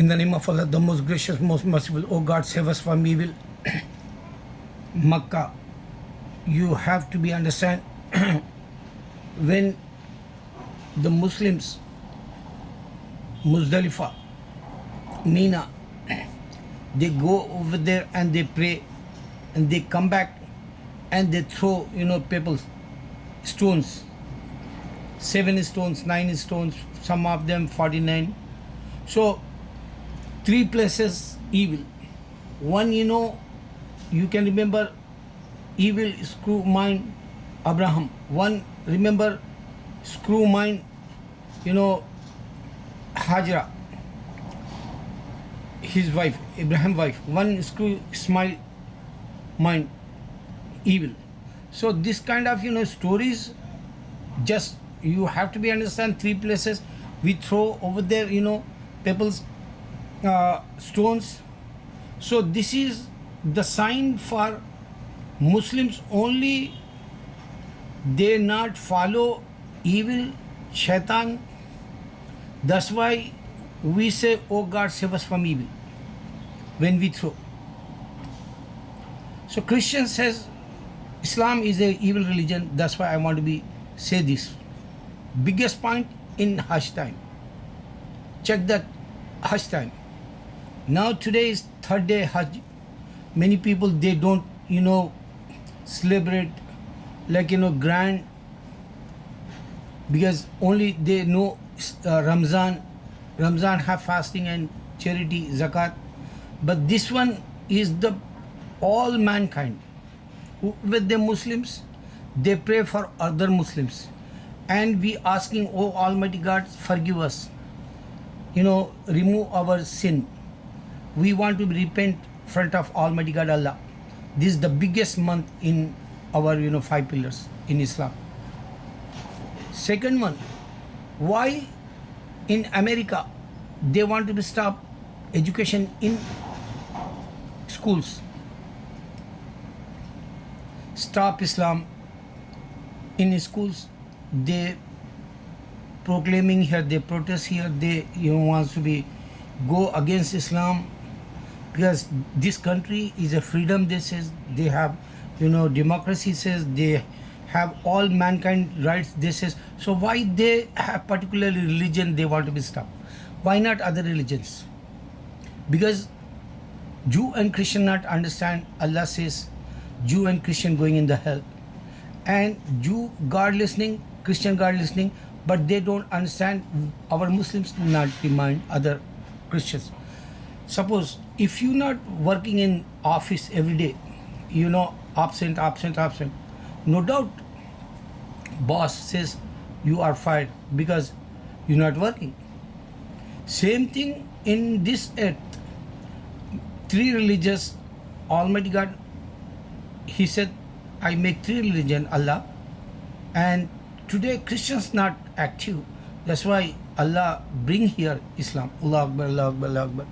In the name of Allah, the most gracious, most merciful. O God, save us from evil. Makkah, you have to be understand when the Muslims, Muzdalifah, Mina, they go over there and they pray and they come back and they throw, people, stones, 7 stones, 9 stones, some of them 49. So 3 places evil. One, you can remember evil screw mind Abraham. One, remember screw mind, Hajra, his wife, Abraham wife. One screw smile mind evil. So this kind of stories, just you have to be understand 3 places we throw over there, people's stones. So this is the sign for Muslims only. They not follow evil shaitan. That's why we say, oh God, save us from evil when we throw. So Christian says Islam is a evil religion. That's why I want to say this. Biggest point in Hajj time. Check that Hajj time. Now today is 3rd day Hajj. Many people, they don't, celebrate like, grand, because only they know Ramzan have fasting and charity, zakat. But this one is the all mankind. With the Muslims, they pray for other Muslims. And we asking, oh Almighty God, forgive us. Remove our sin. We want to repent in front of Almighty God Allah. This is the biggest month in our 5 pillars in Islam. Second one, why in America they want to stop education in schools? Stop Islam in schools. They proclaiming here, they protest here, they wants to go against Islam, because this country is a freedom. They says they have democracy, says they have all mankind rights. They says, so why they have particularly religion they want to be stopped? Why not other religions? Because Jew and Christian not understand. Allah says Jew and Christian going in the hell, and Jew God listening, Christian God listening, but they don't understand. Our Muslims not remind other Christians. Suppose if you not working in office every day, absent, no doubt boss says you are fired because you're not working. Same thing in this earth. 3 religious, Almighty God, He said, I make 3 religion, Allah, and today Christians not active. That's why Allah bring here Islam. Allah Akbar, Allah Akbar, Allah Akbar.